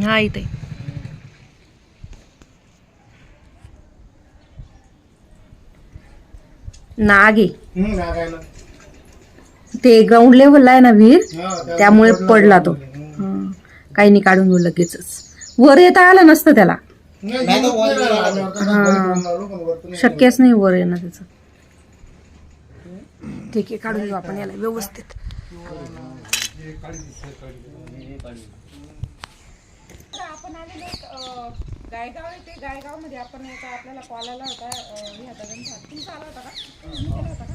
हा इथे नाग आहे ते ग्राउंड लेवलला आहे ना विहीर, त्यामुळे पडला तो. काही नाही, काढून घेऊ लगेचच. वर येता आलं नसतं त्याला, शक्यच नाही वर येणं त्याचं. ठीक आहे, काढून घेऊ आपण याला व्यवस्थित. आपण आलेले गायगाव आहे, ते गायगाव मध्ये आपण एका आपल्याला कॉल आला होता. ह्या दगडांचा तुमचा आला होता का? केला होता का?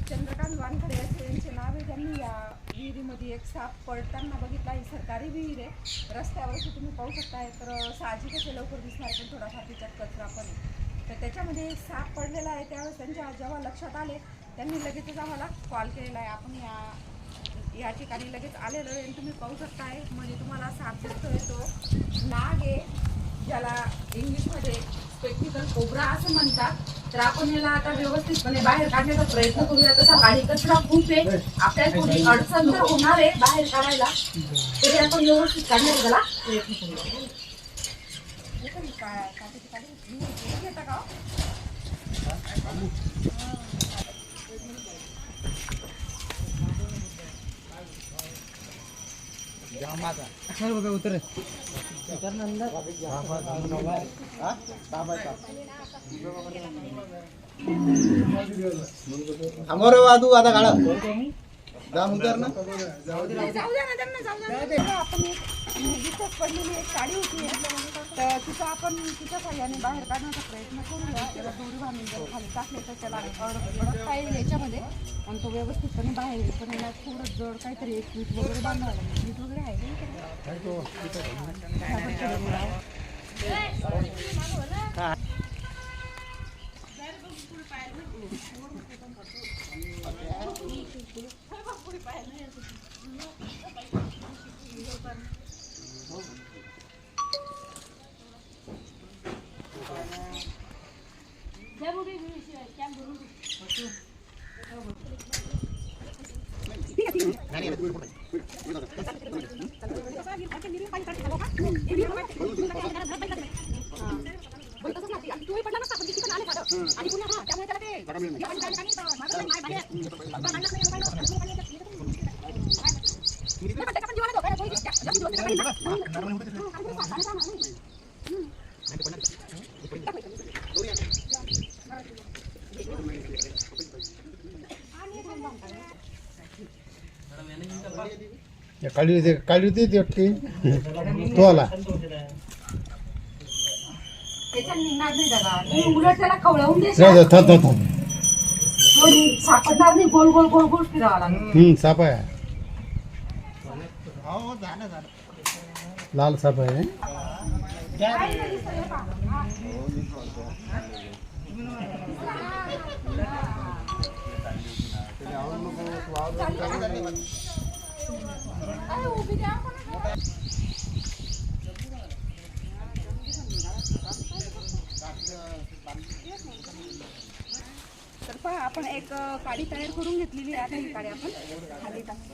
चंद्रकांत वानखडे असे यांचे नाव आहे. त्यांनी या विहिरीमध्ये एक साप पडताना बघितला. ही सरकारी विहीर आहे, रस्त्यावरची तुम्ही पाहू शकताय. तर साहजिकच लवकर दिसणार, पण थोडाफार तिच्यात कचरा पण आहे. तर त्याच्यामध्ये एक साप पडलेला आहे. त्यावेळेस त्यांच्या जेव्हा लक्षात आले, त्यांनी लगेचच आम्हाला कॉल केलेला आहे. आपण या ठिकाणी लगेच आलेलो आहे. तुम्ही पाहू शकताय म्हणजे तुम्हाला साप दिसतोय, तो नाग आहे, ज्याला इंग्लिशमध्ये स्पेक्टिकल कोब्रा असं म्हणतात. तर आपण याला आता व्यवस्थितपणे बाहेर काढण्याचा प्रयत्न करूया. तसा गाडी कचरा खूप आहे, आपल्याला थोडी अडचण तर होणार आहे बाहेर काढायला, तरी आपण व्यवस्थित काढण्याचा त्याला प्रयत्न करूया. घेता का? उतर हमारे वादू आता काढा जाम उतर ना. जाऊ द्या ना त्यांना, जाऊ द्या. आपण इथंच पडलेली एक साडी होती, तर तिथं आपण तिच्या साह्याने बाहेर काढण्याचा प्रयत्न करूया. त्याला दोरी बांधून जर खाली टाकले तर त्याला अडकता येईल याच्यामध्ये, आणि तो व्यवस्थितपणे बाहेर येईल. पण याला थोडं जड काहीतरी एक वीट वगैरे बांधावं लागेल. वीट वगैरे आहे का? काढली होती तो आला उलट त्याला खवळवून दे, सापडणार नाही. गोल गोल गोल गोल फिरावा लागेल. साप आहे, लाल साप आहे. तर पहा, आपण एक काडी तयार करून घेतलेली आहे. ही काडी आपण खाली टाकतो.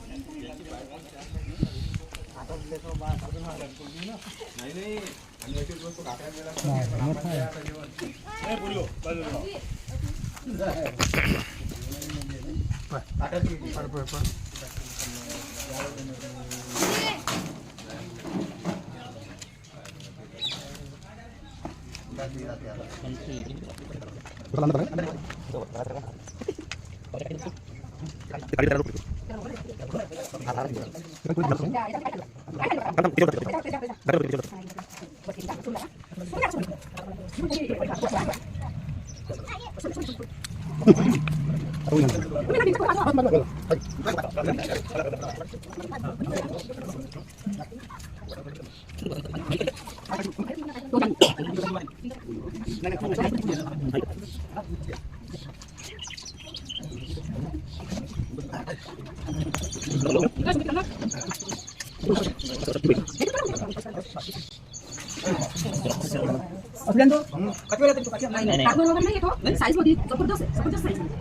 साइज मध्ये जबरदस्त साइज मध्ये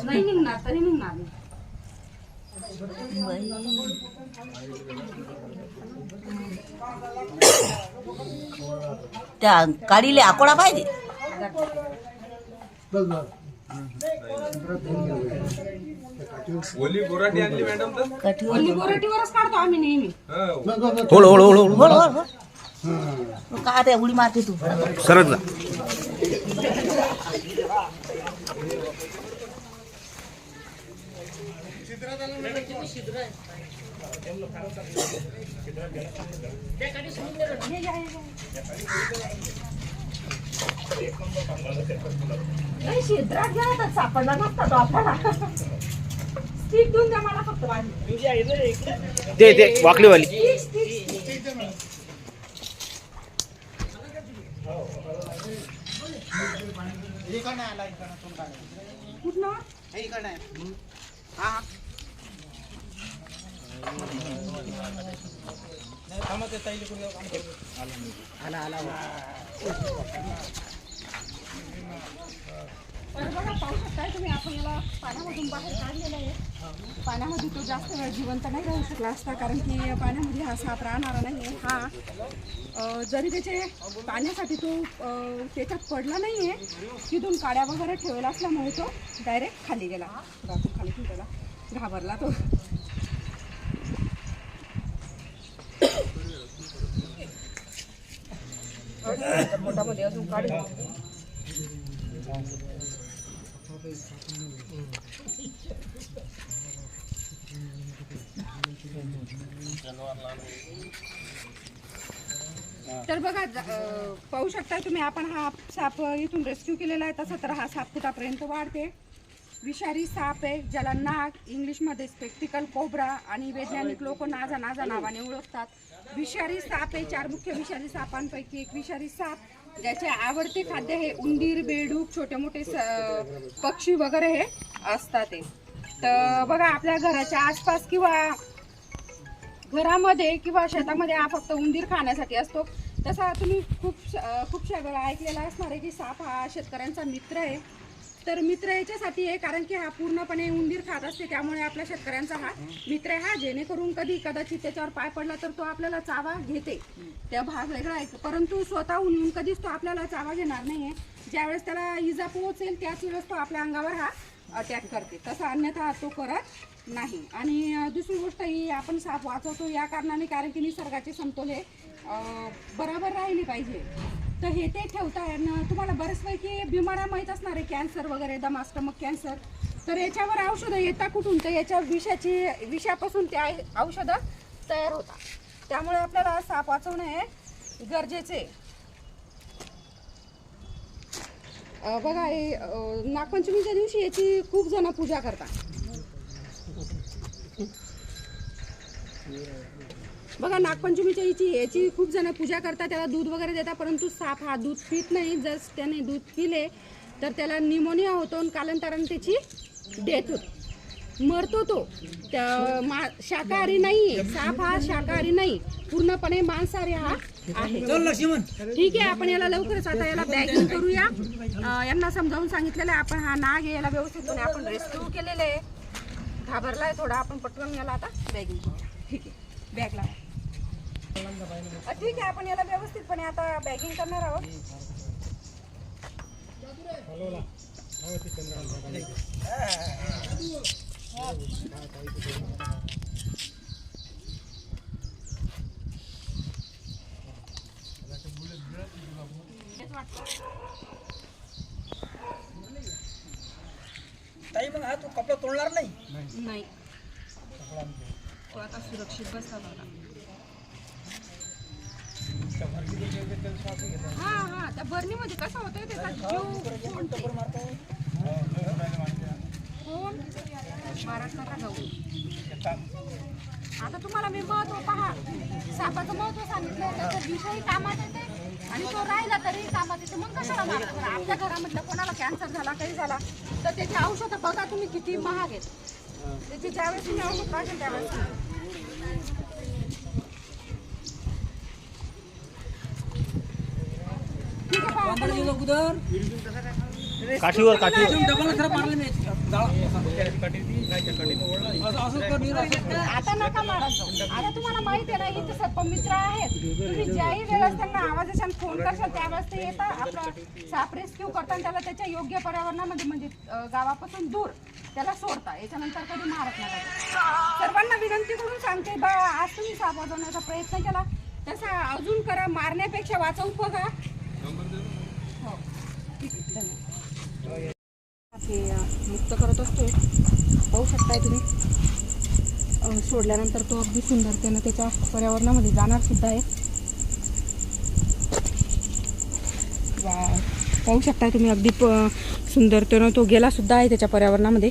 नाही निघणार तरी निघणार. त्या काडीले आकोडा पाहिजे. ओली बोराटी आणली मॅडम तर ओली बोराटीवरच काढतो आम्ही नेहमी. होळ होळ होळ होळ होळ का त्या उडी मारते तू सरक जा. नाही शिद्रात घ्या सापडला नसता तो आपल्याला. स्टिक देऊन द्या मला फक्त माझी. ते वाकडीवाली कुठनं? तर बघा पाहू शकताय तुम्ही आपण याला पाण्यामधून बाहेर काढलेलं आहे. पाण्यामध्ये तो जास्त वेळ जिवंत नाही राहू शकला असता कारण की पाण्यामध्ये हा साप राहणारा नाही आहे. हा जरी त्याचे पाण्यासाठी तो त्याच्यात पडला नाही आहे, तिथून काड्या वगैरे ठेवला असल्यामुळे तो डायरेक्ट खाली गेला. खाली ठेवला, घाबरला तो. मोठामध्ये अजून काढ. तर बघा पाहू शकता तुम्ही आपण हा साप इथून रेस्क्यू केलेला आहे. तसं तर हा 7 फुटापर्यंत वाढते. विषारी साप आहे ज्याला नाग, इंग्लिशमध्ये स्पेक्टिकल कोब्रा आणि वैज्ञानिक लोक नाजा नावाने ओळखतात. विषारी साप आहे. 4 मुख्य विषारी सापांपैकी एक विषारी साप ज्याचे आवडते खाद्य हे उंदीर, बेडूक, छोटे मोठे पक्षी वगैरे हे असतात ते. तर बघा आपल्या घराच्या आसपास किंवा घरामध्ये किंवा शेतामध्ये हा फक्त उंदीर खाण्यासाठी असतो. तसा तुम्ही खूपशा वेळा ऐकलेला असणार आहे की साप हा शेतकऱ्यांचा मित्र आहे. तर मित्र याच्यासाठी आहे कारण की हा पूर्णपणे उंदीर खात असते, त्यामुळे आपल्या शेतकऱ्यांचा हा मित्र आहे. हा जेणेकरून कदाचित त्याच्यावर पाय पडला तर तो आपल्याला चावा घेते, त्या भाग वेगळा आहे. परंतु स्वतःहून येऊन कधीच तो आपल्याला चावा घेणार नाही आहे. ज्यावेळेस त्याला इजा पोहोचेल त्याच वेळेस तो आपल्या अंगावर हा अटॅक करते. तसा अन्यथा तो करत नाही. आणि दुसरी गोष्ट ही आपण साप वाचवतो या कारणाने कारण की निसर्गाचे समतोल हे बरोबर राहिले पाहिजे. तर हे ते ठेवताय. तुम्हाला बरेचपैकी बिमाऱ्या माहीत असणार आहे, कॅन्सर वगैरे, दमा, स्टमक कॅन्सर. तर याच्यावर औषधं येतात कुठून? तर याच्या विषापासून ते औषधं तयार होतात. त्यामुळे आपल्याला साप वाचवणं हे गरजेचे. बघा हे नागपंचमीच्या दिवशी याची खूप जण पूजा करतात. बघा नागपंचमीच्या याची खूप जण पूजा करतात, त्याला दूध वगैरे देतात. परंतु साप हा दूध पित नाही. जर त्याने दूध पिले तर त्याला निमोनिया होतो आणि कालांतराने त्याची डेथ होते, मरतो तो. शाकाहारी नाही आहे साप, हा शाकाहारी नाही, पूर्णपणे मांसाहारी हा आहे. ठीक आहे, आपण याला लवकरच आता याला बॅगिंग करूया. यांना समजावून सांगितलेलं आहे आपण. हा नाग आहे, याला व्यवस्थितपणे आपण रेस्क्यू केलेलं आहे. घाबरला आहे थोडा, आपण पटकन याला आता बॅगिंग करूया. ठीक आहे, बॅग लावा. ठीक आहे, आपण याला व्यवस्थितपणे आता बॅगिंग करणार आहोत. ताई मग हा तू कपडा तोडणार नाही? नाही, तो आता सुरक्षित बसला होता. हा त्या बर्नीमध्ये कसं होतंय त्याचा जीव कोण मारत नका जाऊ. आता तुम्हाला मी महत्व पहा, सापाचं महत्व सांगितलं, त्याचा विषयही कामात येते आणि तो राहिला तरी कामात येते. मग कशाला मारत? आपल्या घरामधलं कोणाला कॅन्सर झाला, काही झाला तर त्याची औषधं बघा तुम्ही किती महाग आहेत. त्याची ज्यावेळेस तुम्ही औषध पाहिजे त्यावेळेस ठीक आहे, आपण- काठीवर काठीवर आता नका मारत जाऊ. आता तुम्हाला माहिती आहे ना इथे सर्पमित्र आहेत. तुम्ही ज्याही वेळेस त्यांना आवाजाच्या फोन करशाल त्यावेळेस ते येतात. आपलं साप रेस्क्यू करताना त्याला त्याच्या योग्य पर्यावरणामध्ये म्हणजे गावापासून दूर त्याला सोडता. याच्यानंतर कधी मारत नका. सर्वांना विनंती करून सांगते बा, आज तुम्ही साप वाजवण्याचा प्रयत्न केला तसा अजून करा. मारण्यापेक्षा वाचवून बघा. हो ठीक आहे, धन्यवाद. हे मुक्त करत असतो. पाहू शकताय तुम्ही. सोडल्यानंतर तो अगदी सुंदरतेनं त्याच्या पर्यावरणामध्ये जाणार सुद्धा आहे. पाहू शकताय तुम्ही अगदी सुंदरतेनं तो गेला सुद्धा आहे त्याच्या पर्यावरणामध्ये.